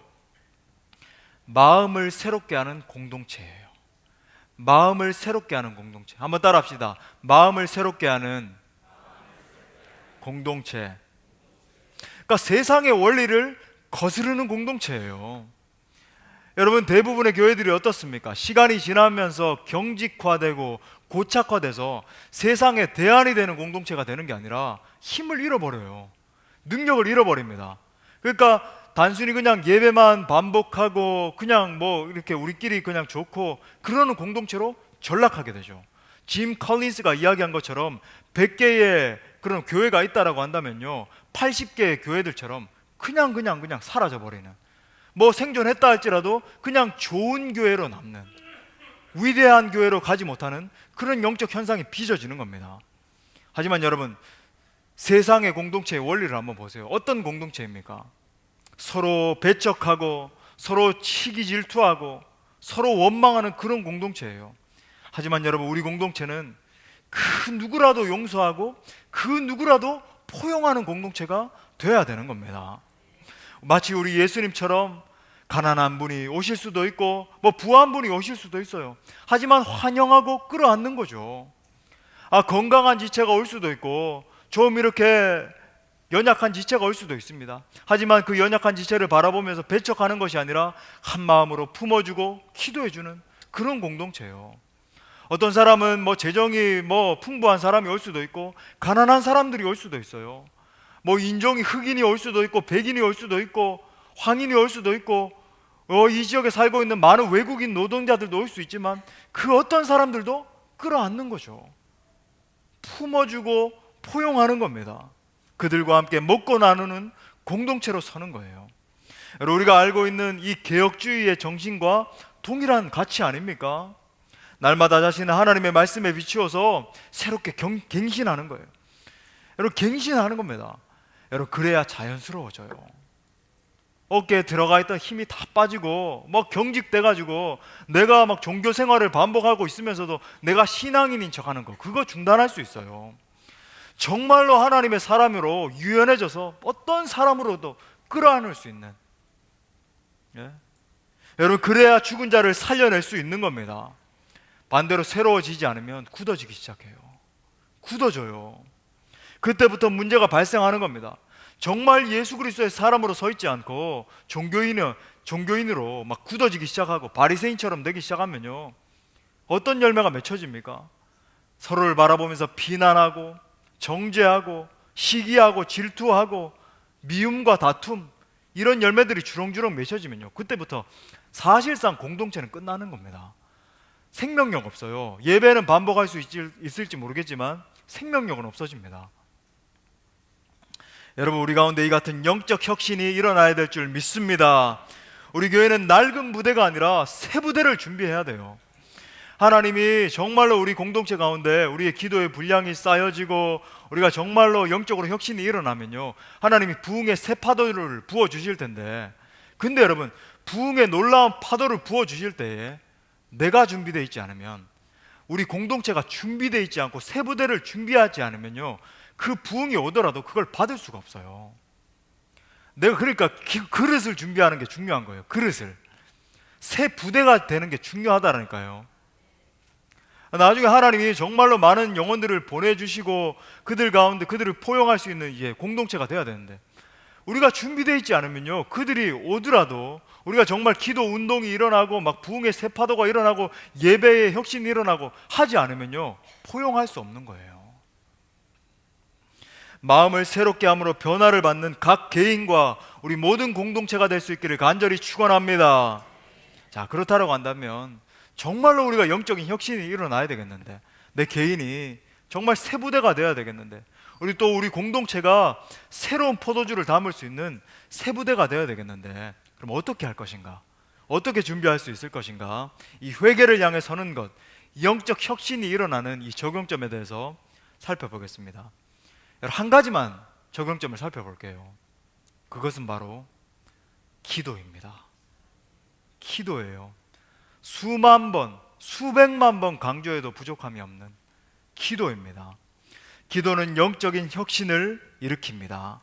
마음을 새롭게 하는 공동체예요. 마음을 새롭게 하는 공동체. 한번 따라합시다. 마음을 새롭게 하는 공동체. 그러니까 세상의 원리를 거스르는 공동체예요. 여러분, 대부분의 교회들이 어떻습니까? 시간이 지나면서 경직화되고 고착화돼서 세상에 대안이 되는 공동체가 되는 게 아니라 힘을 잃어버려요. 능력을 잃어버립니다. 그러니까 단순히 그냥 예배만 반복하고 그냥 뭐 이렇게 우리끼리 그냥 좋고 그러는 공동체로 전락하게 되죠. 짐 컬린스가 이야기한 것처럼 100개의 그런 교회가 있다라고 한다면요, 80개의 교회들처럼 그냥 사라져버리는, 뭐 생존했다 할지라도 그냥 좋은 교회로 남는, 위대한 교회로 가지 못하는 그런 영적 현상이 빚어지는 겁니다. 하지만 여러분, 세상의 공동체의 원리를 한번 보세요. 어떤 공동체입니까? 서로 배척하고 서로 치기 질투하고 서로 원망하는 그런 공동체예요. 하지만 여러분, 우리 공동체는 그 누구라도 용서하고 그 누구라도 포용하는 공동체가 돼야 되는 겁니다. 마치 우리 예수님처럼 가난한 분이 오실 수도 있고 뭐 부한 분이 오실 수도 있어요. 하지만 환영하고 끌어안는 거죠. 건강한 지체가 올 수도 있고 좀 이렇게 연약한 지체가 올 수도 있습니다. 하지만 그 연약한 지체를 바라보면서 배척하는 것이 아니라 한 마음으로 품어주고 기도해주는 그런 공동체예요. 어떤 사람은 뭐 재정이 뭐 풍부한 사람이 올 수도 있고 가난한 사람들이 올 수도 있어요. 뭐 인종이 흑인이 올 수도 있고 백인이 올 수도 있고 황인이 올 수도 있고 이 지역에 살고 있는 많은 외국인 노동자들도 올 수 있지만 그 어떤 사람들도 끌어안는 거죠. 품어주고 포용하는 겁니다. 그들과 함께 먹고 나누는 공동체로 서는 거예요. 여러분, 우리가 알고 있는 이 개혁주의의 정신과 동일한 가치 아닙니까? 날마다 자신을 하나님의 말씀에 비추어서 새롭게 갱신하는 거예요. 여러분, 갱신하는 겁니다. 여러분, 그래야 자연스러워져요. 어깨에 들어가 있던 힘이 다 빠지고 막 경직돼가지고 내가 막 종교 생활을 반복하고 있으면서도 내가 신앙인인 척하는 거, 그거 중단할 수 있어요. 정말로 하나님의 사람으로 유연해져서 어떤 사람으로도 끌어안을 수 있는, 예? 여러분, 그래야 죽은 자를 살려낼 수 있는 겁니다. 반대로 새로워지지 않으면 굳어지기 시작해요. 굳어져요. 그때부터 문제가 발생하는 겁니다. 정말 예수 그리스도의 사람으로 서 있지 않고 종교인으로 막 굳어지기 시작하고 바리새인처럼 되기 시작하면요, 어떤 열매가 맺혀집니까? 서로를 바라보면서 비난하고 정죄하고 시기하고 질투하고 미움과 다툼, 이런 열매들이 주렁주렁 맺혀지면요, 그때부터 사실상 공동체는 끝나는 겁니다. 생명력 없어요. 예배는 반복할 수 있을지 모르겠지만 생명력은 없어집니다. 여러분, 우리 가운데 이 같은 영적 혁신이 일어나야 될 줄 믿습니다. 우리 교회는 낡은 부대가 아니라 새 부대를 준비해야 돼요. 하나님이 정말로 우리 공동체 가운데 우리의 기도의 분량이 쌓여지고 우리가 정말로 영적으로 혁신이 일어나면요, 하나님이 부흥의 새 파도를 부어주실 텐데, 근데 여러분, 부흥의 놀라운 파도를 부어주실 때에 내가 준비되어 있지 않으면, 우리 공동체가 준비되어 있지 않고 새 부대를 준비하지 않으면요, 그 부흥이 오더라도 그걸 받을 수가 없어요. 내가 그러니까 그릇을 준비하는 게 중요한 거예요. 그릇을. 새 부대가 되는 게 중요하다니까요. 나중에 하나님이 정말로 많은 영혼들을 보내주시고 그들 가운데 그들을 포용할 수 있는 공동체가 돼야 되는데, 우리가 준비되어 있지 않으면요, 그들이 오더라도 우리가 정말 기도 운동이 일어나고 막 부흥의 새 파도가 일어나고 예배의 혁신이 일어나고 하지 않으면요, 포용할 수 없는 거예요. 마음을 새롭게 함으로 변화를 받는 각 개인과 우리 모든 공동체가 될 수 있기를 간절히 축원합니다. 자, 그렇다라고 한다면 정말로 우리가 영적인 혁신이 일어나야 되겠는데, 내 개인이 정말 새 부대가 되어야 되겠는데, 우리 공동체가 새로운 포도주를 담을 수 있는 세부대가 되어야 되겠는데, 그럼 어떻게 할 것인가? 어떻게 준비할 수 있을 것인가? 이 회개를 향해 서는 것, 영적 혁신이 일어나는 이 적용점에 대해서 살펴보겠습니다. 한 가지만 적용점을 살펴볼게요. 그것은 바로 기도입니다. 기도예요. 수만 번, 수백만 번 강조해도 부족함이 없는 기도입니다. 기도는 영적인 혁신을 일으킵니다.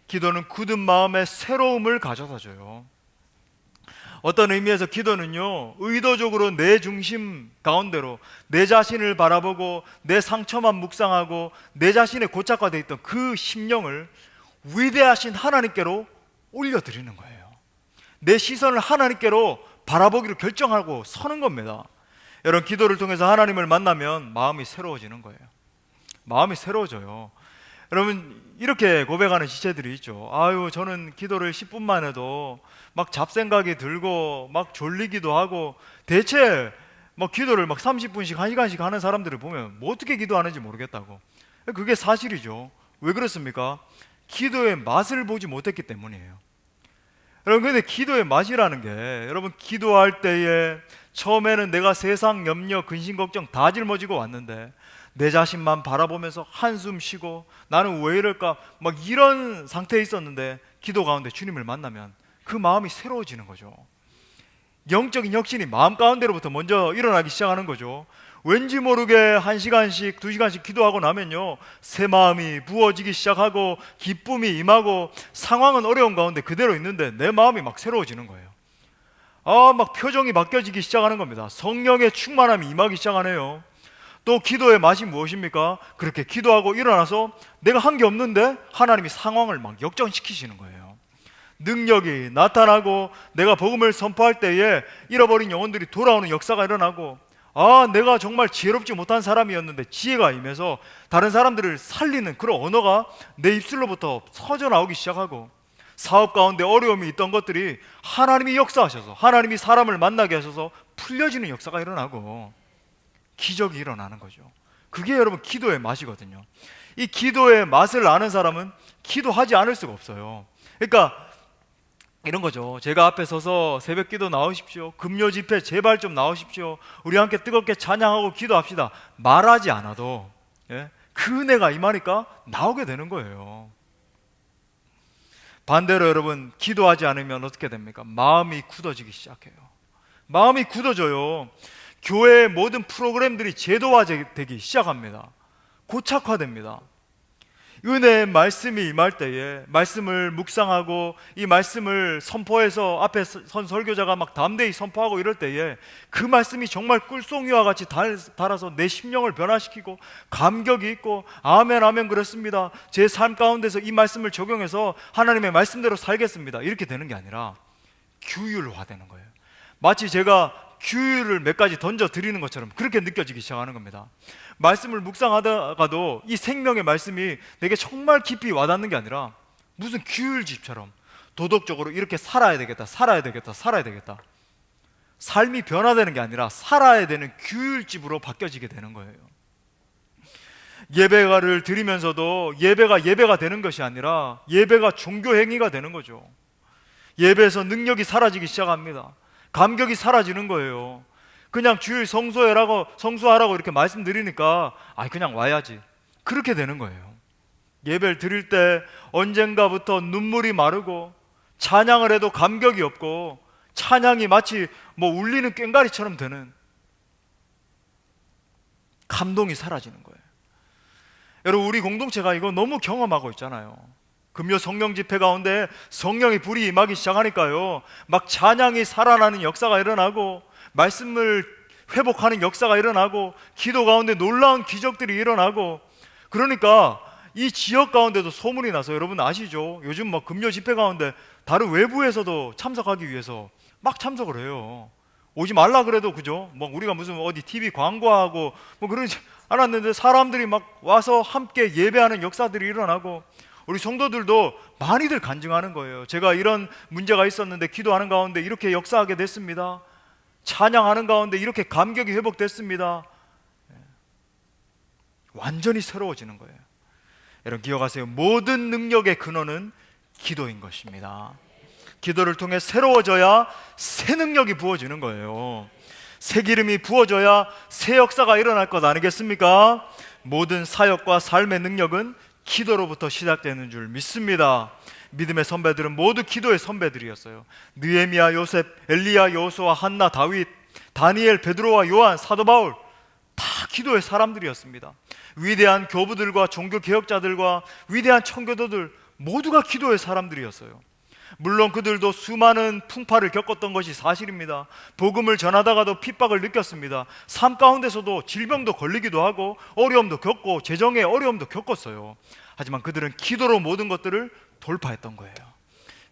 기도는 굳은 마음에 새로움을 가져다 줘요. 어떤 의미에서 기도는요, 의도적으로 내 중심 가운데로 내 자신을 바라보고 내 상처만 묵상하고 내 자신에 고착화되어 있던 그 심령을 위대하신 하나님께로 올려드리는 거예요. 내 시선을 하나님께로 바라보기로 결정하고 서는 겁니다. 여러분, 기도를 통해서 하나님을 만나면 마음이 새로워지는 거예요. 마음이 새로워져요. 여러분, 이렇게 고백하는 지체들이 있죠. 아유, 저는 기도를 10분만 해도 막 잡생각이 들고 막 졸리기도 하고, 대체 막 기도를 막 30분씩 1시간씩 하는 사람들을 보면 뭐 어떻게 기도하는지 모르겠다고. 그게 사실이죠. 왜 그렇습니까? 기도의 맛을 보지 못했기 때문이에요. 여러분, 근데 기도의 맛이라는 게, 여러분, 기도할 때에 처음에는 내가 세상 염려, 근심, 걱정 다 짊어지고 왔는데 내 자신만 바라보면서 한숨 쉬고 나는 왜 이럴까 막 이런 상태에 있었는데, 기도 가운데 주님을 만나면 그 마음이 새로워지는 거죠. 영적인 혁신이 마음 가운데로부터 먼저 일어나기 시작하는 거죠. 왠지 모르게 1시간씩 2시간씩 기도하고 나면요, 새 마음이 부어지기 시작하고 기쁨이 임하고, 상황은 어려운 가운데 그대로 있는데 내 마음이 막 새로워지는 거예요. 막 표정이 바뀌어지기 시작하는 겁니다. 성령의 충만함이 임하기 시작하네요. 또 기도의 맛이 무엇입니까? 그렇게 기도하고 일어나서 내가 한 게 없는데 하나님이 상황을 막 역전시키시는 거예요. 능력이 나타나고 내가 복음을 선포할 때에 잃어버린 영혼들이 돌아오는 역사가 일어나고, 내가 정말 지혜롭지 못한 사람이었는데 지혜가 임해서 다른 사람들을 살리는 그런 언어가 내 입술로부터 터져 나오기 시작하고, 사업 가운데 어려움이 있던 것들이 하나님이 역사하셔서 하나님이 사람을 만나게 하셔서 풀려지는 역사가 일어나고 기적이 일어나는 거죠. 그게 여러분 기도의 맛이거든요. 이 기도의 맛을 아는 사람은 기도하지 않을 수가 없어요. 그러니까 이런 거죠. 제가 앞에 서서 새벽 기도 나오십시오, 금요 집회 제발 좀 나오십시오, 우리 함께 뜨겁게 찬양하고 기도합시다, 말하지 않아도 그 은혜가 임하니까 나오게 되는 거예요. 반대로 여러분, 기도하지 않으면 어떻게 됩니까? 마음이 굳어지기 시작해요. 마음이 굳어져요. 교회의 모든 프로그램들이 제도화되기 시작합니다. 고착화됩니다. 은혜의 말씀이 임할 때에 말씀을 묵상하고 이 말씀을 선포해서 앞에 선 설교자가 막 담대히 선포하고 이럴 때에 그 말씀이 정말 꿀송이와 같이 달아서 내 심령을 변화시키고 감격이 있고, 아멘 아멘 그렇습니다, 제 삶 가운데서 이 말씀을 적용해서 하나님의 말씀대로 살겠습니다, 이렇게 되는 게 아니라 규율화되는 거예요. 마치 제가 규율을 몇 가지 던져 드리는 것처럼 그렇게 느껴지기 시작하는 겁니다. 말씀을 묵상하다가도 이 생명의 말씀이 내게 정말 깊이 와닿는 게 아니라 무슨 규율집처럼 도덕적으로 이렇게 살아야 되겠다, 살아야 되겠다, 살아야 되겠다, 삶이 변화되는 게 아니라 살아야 되는 규율집으로 바뀌어지게 되는 거예요. 예배를 드리면서도 예배가 되는 것이 아니라 예배가 종교 행위가 되는 거죠. 예배에서 능력이 사라지기 시작합니다. 감격이 사라지는 거예요. 그냥 주일 성수하라고 이렇게 말씀드리니까 그냥 와야지, 그렇게 되는 거예요. 예배를 드릴 때 언젠가부터 눈물이 마르고 찬양을 해도 감격이 없고, 찬양이 마치 울리는 꽹과리처럼 되는, 감동이 사라지는 거예요. 여러분, 우리 공동체가 이거 너무 경험하고 있잖아요. 금요 성령 집회 가운데 성령의 불이 임하기 시작하니까요, 막 찬양이 살아나는 역사가 일어나고 말씀을 회복하는 역사가 일어나고 기도 가운데 놀라운 기적들이 일어나고, 그러니까 이 지역 가운데도 소문이 나서, 여러분 아시죠? 요즘 금요 집회 가운데 다른 외부에서도 참석하기 위해서 막 참석을 해요. 오지 말라 그래도 그죠? 우리가 무슨 어디 TV 광고하고 그러지 않았는데 사람들이 막 와서 함께 예배하는 역사들이 일어나고, 우리 성도들도 많이들 간증하는 거예요. 제가 이런 문제가 있었는데 기도하는 가운데 이렇게 역사하게 됐습니다. 찬양하는 가운데 이렇게 감격이 회복됐습니다. 완전히 새로워지는 거예요. 여러분 기억하세요. 모든 능력의 근원은 기도인 것입니다. 기도를 통해 새로워져야 새 능력이 부어지는 거예요. 새 기름이 부어져야 새 역사가 일어날 것 아니겠습니까? 모든 사역과 삶의 능력은 기도로부터 시작되는 줄 믿습니다. 믿음의 선배들은 모두 기도의 선배들이었어요. 느헤미야, 요셉, 엘리야, 여호수아, 한나, 다윗, 다니엘, 베드로와 요한, 사도 바울 다 기도의 사람들이었습니다. 위대한 교부들과 종교 개혁자들과 위대한 청교도들 모두가 기도의 사람들이었어요. 물론 그들도 수많은 풍파를 겪었던 것이 사실입니다. 복음을 전하다가도 핍박을 느꼈습니다. 삶 가운데서도 질병도 걸리기도 하고 어려움도 겪고 재정의 어려움도 겪었어요. 하지만 그들은 기도로 모든 것들을 돌파했던 거예요.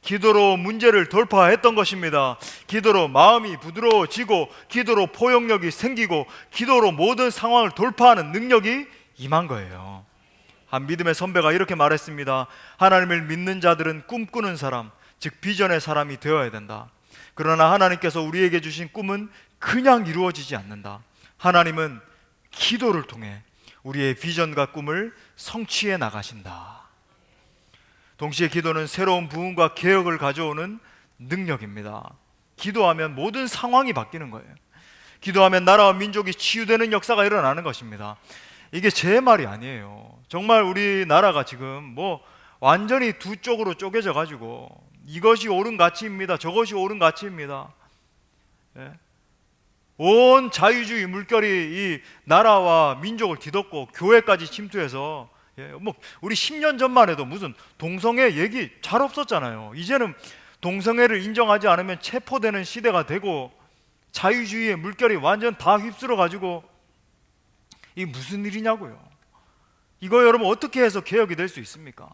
기도로 문제를 돌파했던 것입니다. 기도로 마음이 부드러워지고 기도로 포용력이 생기고 기도로 모든 상황을 돌파하는 능력이 임한 거예요. 한 믿음의 선배가 이렇게 말했습니다. 하나님을 믿는 자들은 꿈꾸는 사람, 즉 비전의 사람이 되어야 된다. 그러나 하나님께서 우리에게 주신 꿈은 그냥 이루어지지 않는다. 하나님은 기도를 통해 우리의 비전과 꿈을 성취해 나가신다. 동시에 기도는 새로운 부흥과 개혁을 가져오는 능력입니다. 기도하면 모든 상황이 바뀌는 거예요. 기도하면 나라와 민족이 치유되는 역사가 일어나는 것입니다. 이게 제 말이 아니에요. 정말 우리나라가 지금 완전히 두 쪽으로 쪼개져 가지고 이것이 옳은 가치입니다. 저것이 옳은 가치입니다. 예? 온 자유주의 물결이 이 나라와 민족을 뒤덮고 교회까지 침투해서 우리 10년 전만 해도 무슨 동성애 얘기 잘 없었잖아요. 이제는 동성애를 인정하지 않으면 체포되는 시대가 되고 자유주의의 물결이 완전 다 휩쓸어 가지고 이게 무슨 일이냐고요. 이거 여러분 어떻게 해서 개혁이 될 수 있습니까?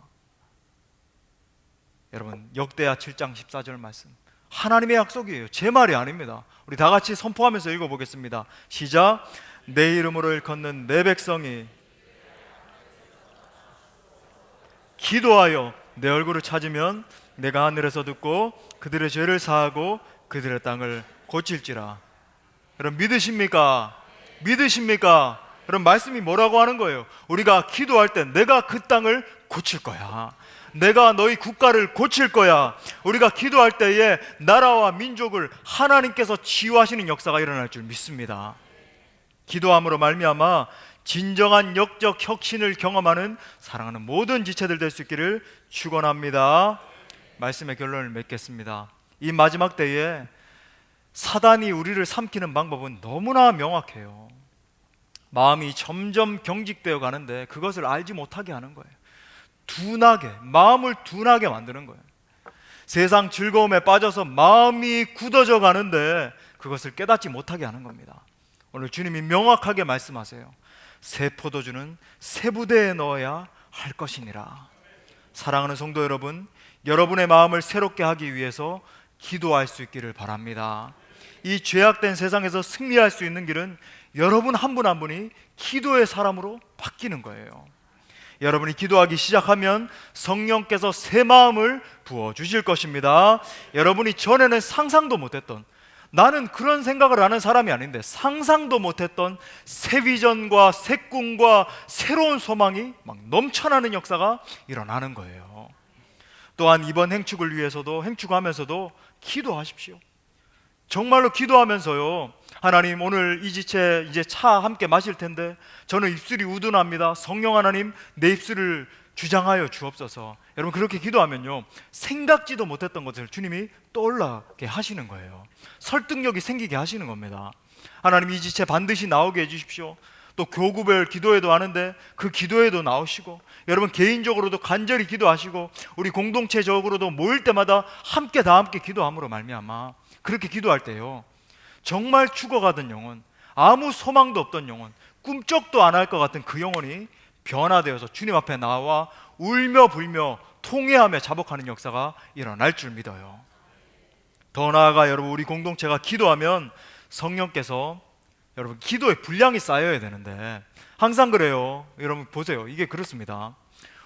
여러분 역대하 7장 14절 말씀 하나님의 약속이에요. 제 말이 아닙니다. 우리 다 같이 선포하면서 읽어보겠습니다. 시작. 내 이름으로 일컫는 내 백성이 기도하여 내 얼굴을 찾으면 내가 하늘에서 듣고 그들의 죄를 사하고 그들의 땅을 고칠지라. 여러분 믿으십니까? 믿으십니까? 여러분 말씀이 뭐라고 하는 거예요? 우리가 기도할 때 내가 그 땅을 고칠 거야. 내가 너희 국가를 고칠 거야. 우리가 기도할 때에 나라와 민족을 하나님께서 치유하시는 역사가 일어날 줄 믿습니다. 기도함으로 말미암아 진정한 역적 혁신을 경험하는 사랑하는 모든 지체들 될 수 있기를 축원합니다. 말씀의 결론을 맺겠습니다. 이 마지막 때에 사단이 우리를 삼키는 방법은 너무나 명확해요. 마음이 점점 경직되어 가는데 그것을 알지 못하게 하는 거예요. 마음을 둔하게 만드는 거예요. 세상 즐거움에 빠져서 마음이 굳어져 가는데 그것을 깨닫지 못하게 하는 겁니다. 오늘 주님이 명확하게 말씀하세요. 새 포도주는 새 부대에 넣어야 할 것이니라. 사랑하는 성도 여러분, 여러분의 마음을 새롭게 하기 위해서 기도할 수 있기를 바랍니다. 이 죄악된 세상에서 승리할 수 있는 길은 여러분 한 분 한 분이 기도의 사람으로 바뀌는 거예요. 여러분이 기도하기 시작하면 성령께서 새 마음을 부어주실 것입니다. 여러분이 전에는 상상도 못했던, 나는 그런 생각을 하는 사람이 아닌데 상상도 못했던 새 비전과 새 꿈과 새로운 소망이 막 넘쳐나는 역사가 일어나는 거예요. 또한 이번 행축을 위해서도 행축하면서도 기도하십시오. 정말로 기도하면서요, 하나님 오늘 이 지체 이제 차 함께 마실 텐데 저는 입술이 우둔합니다. 성령 하나님 내 입술을 주장하여 주옵소서. 여러분 그렇게 기도하면요 생각지도 못했던 것을 주님이 떠올라게 하시는 거예요. 설득력이 생기게 하시는 겁니다. 하나님 이 지체 반드시 나오게 해주십시오. 또 교구별 기도회도 하는데 그 기도회도 나오시고, 여러분 개인적으로도 간절히 기도하시고 우리 공동체적으로도 모일 때마다 함께 기도함으로 말미암아 그렇게 기도할 때요 정말 죽어가던 영혼, 아무 소망도 없던 영혼, 꿈쩍도 안 할 것 같은 그 영혼이 변화되어서 주님 앞에 나와 울며 불며 통회하며 자복하는 역사가 일어날 줄 믿어요. 더 나아가 여러분 우리 공동체가 기도하면 성령께서 여러분 기도의 분량이 쌓여야 되는데 항상 그래요. 여러분 보세요. 이게 그렇습니다.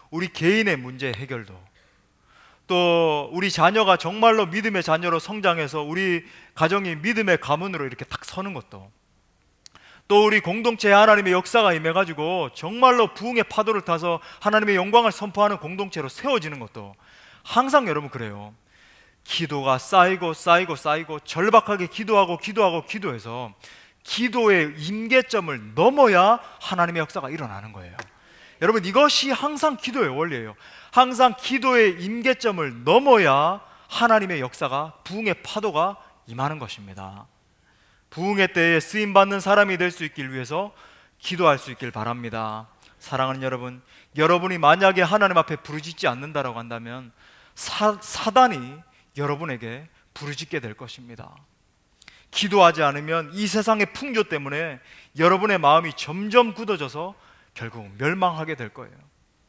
우리 개인의 문제 해결도, 또 우리 자녀가 정말로 믿음의 자녀로 성장해서 우리 가정이 믿음의 가문으로 이렇게 딱 서는 것도, 또 우리 공동체에 하나님의 역사가 임해가지고 정말로 부흥의 파도를 타서 하나님의 영광을 선포하는 공동체로 세워지는 것도 항상 여러분 그래요. 기도가 쌓이고 절박하게 기도해서 기도의 임계점을 넘어야 하나님의 역사가 일어나는 거예요. 여러분, 이것이 항상 기도의 원리예요. 항상 기도의 임계점을 넘어야 하나님의 역사가, 부흥의 파도가 임하는 것입니다. 부흥의 때에 쓰임받는 사람이 될 수 있길 위해서 기도할 수 있길 바랍니다. 사랑하는 여러분, 여러분이 만약에 하나님 앞에 부르짖지 않는다라고 한다면 사단이 여러분에게 부르짖게 될 것입니다. 기도하지 않으면 이 세상의 풍조 때문에 여러분의 마음이 점점 굳어져서 결국 멸망하게 될 거예요.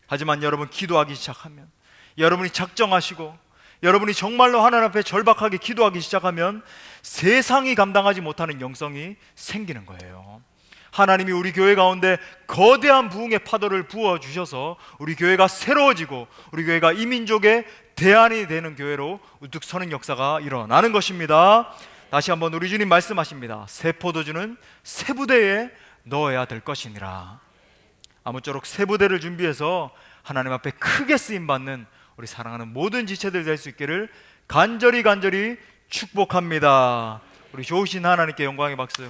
하지만 여러분, 기도하기 시작하면, 여러분이 작정하시고 여러분이 정말로 하나님 앞에 절박하게 기도하기 시작하면 세상이 감당하지 못하는 영성이 생기는 거예요. 하나님이 우리 교회 가운데 거대한 부흥의 파도를 부어주셔서 우리 교회가 새로워지고 우리 교회가 이민족의 대안이 되는 교회로 우뚝 서는 역사가 일어나는 것입니다. 다시 한번 우리 주님 말씀하십니다. 새 포도주는 새 부대에 넣어야 될 것이니라. 아무쪼록 새 부대를 준비해서 하나님 앞에 크게 쓰임받는 우리 사랑하는 모든 지체들 될 수 있기를 간절히 축복합니다. 우리 좋으신 하나님께 영광의 박수